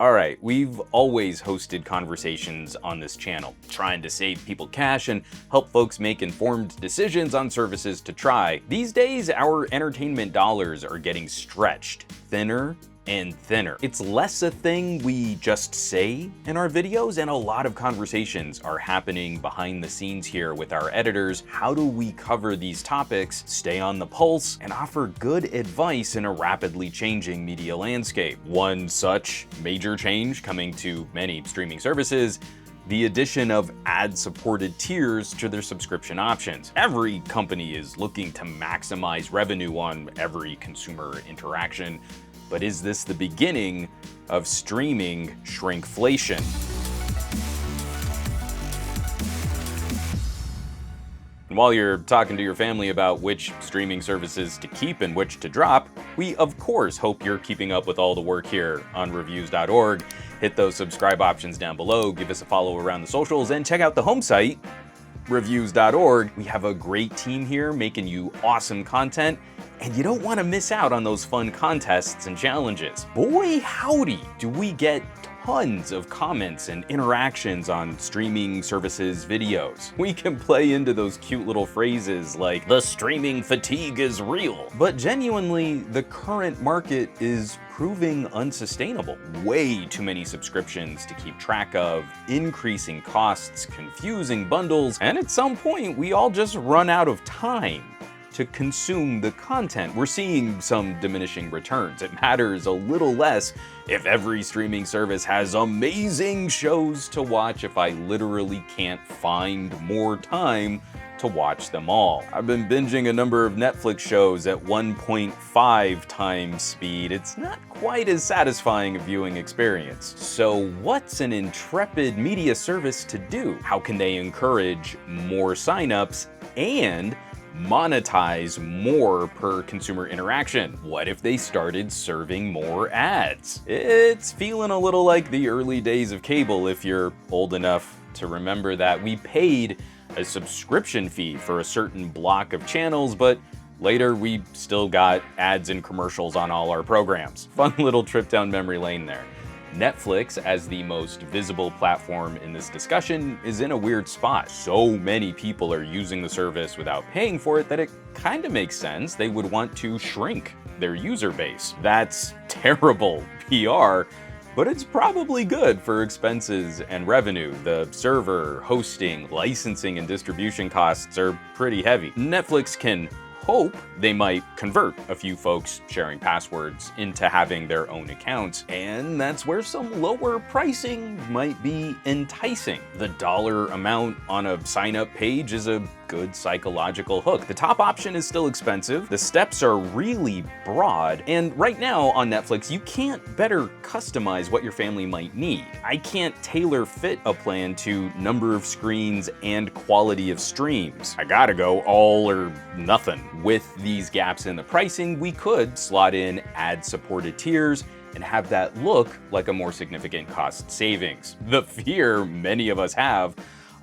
Alright, we've always hosted conversations on this channel, trying to save people cash and help folks make informed decisions on services to try. These days, our entertainment dollars are getting stretched thinner and thinner. It's less a thing we just say in our videos, and a lot of conversations are happening behind the scenes here with our editors. How do we cover these topics, stay on the pulse, and offer good advice in a rapidly changing media landscape? One such major change coming to many streaming services: the addition of ad-supported tiers to their subscription options. Every company is looking to maximize revenue on every consumer interaction. But is this the beginning of streaming shrinkflation? And while you're talking to your family about which streaming services to keep and which to drop, we of course hope you're keeping up with all the work here on Reviews.org. Hit those subscribe options down below, give us a follow around the socials, and check out the home site, Reviews.org. We have a great team here making you awesome content, and you don't want to miss out on those fun contests and challenges. Boy, howdy, do we get tons of comments and interactions on streaming services videos. We can play into those cute little phrases like, "the streaming fatigue is real." But genuinely, the current market is proving unsustainable. Way too many subscriptions to keep track of, increasing costs, confusing bundles, and at some point, we all just run out of time to consume the content. We're seeing some diminishing returns. It matters a little less if every streaming service has amazing shows to watch if I literally can't find more time to watch them all. I've been binging a number of Netflix shows at 1.5 times speed. It's not quite as satisfying a viewing experience. So what's an intrepid media service to do? How can they encourage more signups and monetize more per consumer interaction? What if they started serving more ads? It's feeling a little like the early days of cable, if you're old enough to remember that. We paid a subscription fee for a certain block of channels, but later we still got ads and commercials on all our programs. Fun little trip down memory lane there. Netflix, as the most visible platform in this discussion, is in a weird spot. So many people are using the service without paying for it that it kind of makes sense they would want to shrink their user base. That's terrible PR, but it's probably good for expenses and revenue. The server, hosting, licensing, and distribution costs are pretty heavy. Netflix can hope they might convert a few folks sharing passwords into having their own accounts, and that's where some lower pricing might be enticing. The dollar amount on a sign-up page is a good psychological hook. The top option is still expensive, the steps are really broad, and right now on Netflix, you can't better customize what your family might need. I can't tailor fit a plan to number of screens and quality of streams. I gotta go all or nothing. With these gaps in the pricing, we could slot in ad-supported tiers and have that look like a more significant cost savings. The fear many of us have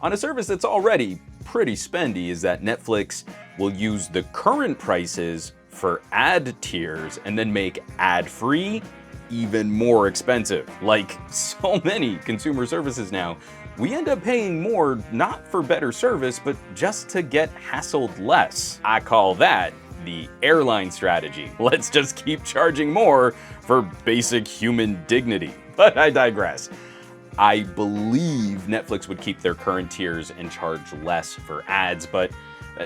on a service that's already pretty spendy is that Netflix will use the current prices for ad tiers and then make ad-free even more expensive. Like so many consumer services now, we end up paying more not for better service, but just to get hassled less. I call that the airline strategy. Let's just keep charging more for basic human dignity. But I digress. I believe Netflix would keep their current tiers and charge less for ads, but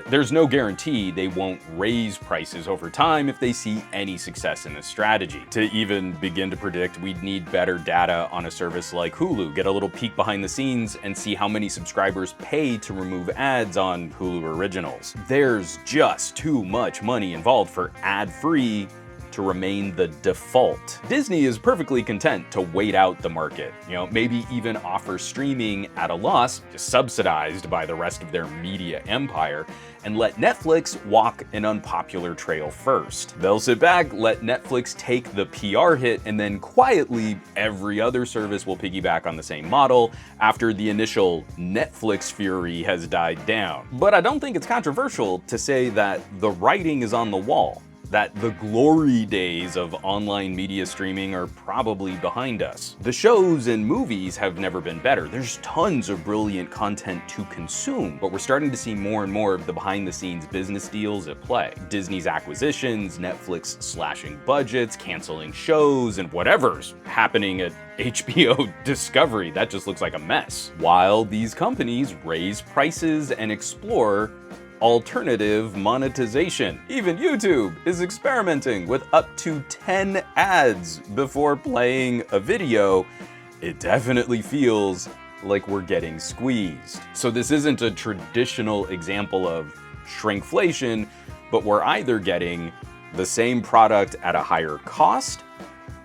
there's no guarantee they won't raise prices over time if they see any success in this strategy. To even begin to predict, we'd need better data on a service like Hulu, get a little peek behind the scenes and see how many subscribers pay to remove ads on Hulu originals. There's just too much money involved for ad-free to remain the default. Disney is perfectly content to wait out the market, maybe even offer streaming at a loss, just subsidized by the rest of their media empire, and let Netflix walk an unpopular trail first. They'll sit back, let Netflix take the PR hit, and then quietly every other service will piggyback on the same model after the initial Netflix fury has died down. But I don't think it's controversial to say that the writing is on the wall. that the glory days of online media streaming are probably behind us. The shows and movies have never been better. There's tons of brilliant content to consume, but we're starting to see more and more of the behind-the-scenes business deals at play. Disney's acquisitions, Netflix slashing budgets, canceling shows, and whatever's happening at HBO Discovery. That just looks like a mess. While these companies raise prices and explore alternative monetization. Even YouTube is experimenting with up to 10 ads before playing a video. It definitely feels like we're getting squeezed. So this isn't a traditional example of shrinkflation, but we're either getting the same product at a higher cost,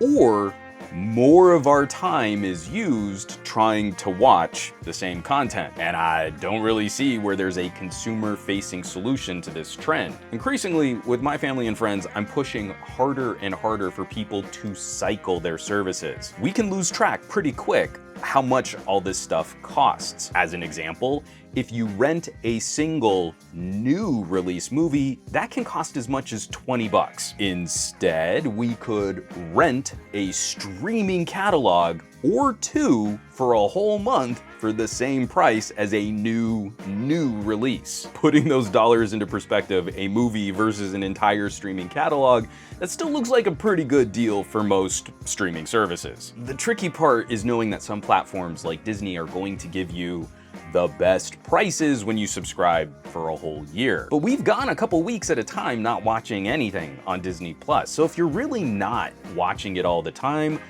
or more of our time is used trying to watch the same content. And I don't really see where there's a consumer-facing solution to this trend. Increasingly, with my family and friends, I'm pushing harder and harder for people to cycle their services. We can lose track pretty quick how much all this stuff costs. As an example, if you rent a single new release movie, that can cost as much as 20 bucks. Instead, we could rent a streaming catalog or two for a whole month for the same price as a new release. Putting those dollars into perspective, a movie versus an entire streaming catalog, that still looks like a pretty good deal for most streaming services. The tricky part is knowing that some platforms like Disney are going to give you the best prices when you subscribe for a whole year. But we've gone a couple weeks at a time not watching anything on Disney Plus. So if you're really not watching it all the time,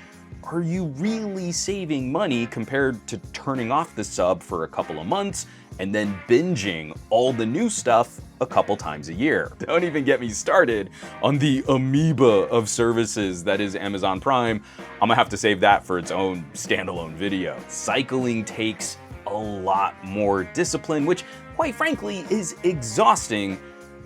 are you really saving money compared to turning off the sub for a couple of months and then binging all the new stuff a couple times a year? Don't even get me started on the amoeba of services that is Amazon Prime. I'm gonna have to save that for its own standalone video. Cycling takes a lot more discipline, which quite frankly is exhausting,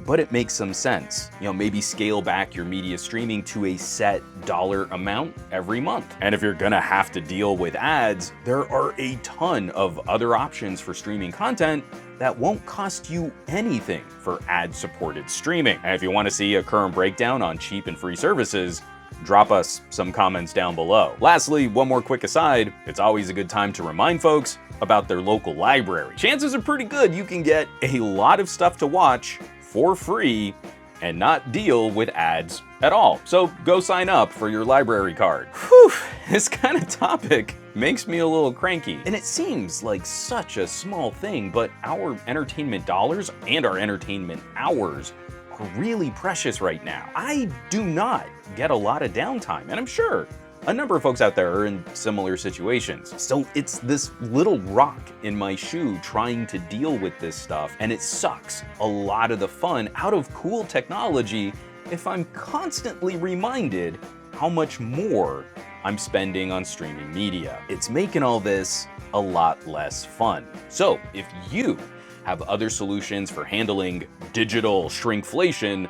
but it makes some sense. You know, maybe scale back your media streaming to a set dollar amount every month. And if you're gonna have to deal with ads, there are a ton of other options for streaming content that won't cost you anything for ad-supported streaming. And if you want to see a current breakdown on cheap and free services, drop us some comments down below. Lastly, one more quick aside, it's always a good time to remind folks about their local library. Chances are pretty good you can get a lot of stuff to watch for free and not deal with ads at all. So go sign up for your library card. Whew, this kind of topic makes me a little cranky. And it seems like such a small thing, but our entertainment dollars and our entertainment hours are really precious right now. I do not get a lot of downtime, and I'm sure a number of folks out there are in similar situations. So it's this little rock in my shoe trying to deal with this stuff, and it sucks a lot of the fun out of cool technology if I'm constantly reminded how much more I'm spending on streaming media. It's making all this a lot less fun. So if you have other solutions for handling digital shrinkflation,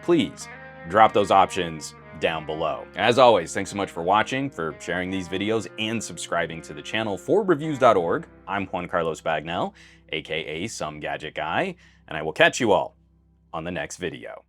please drop those options down below. As always, thanks so much for watching, for sharing these videos, and subscribing to the channel. For Reviews.org, I'm Juan Carlos Bagnell, aka Some Gadget Guy, and I will catch you all on the next video.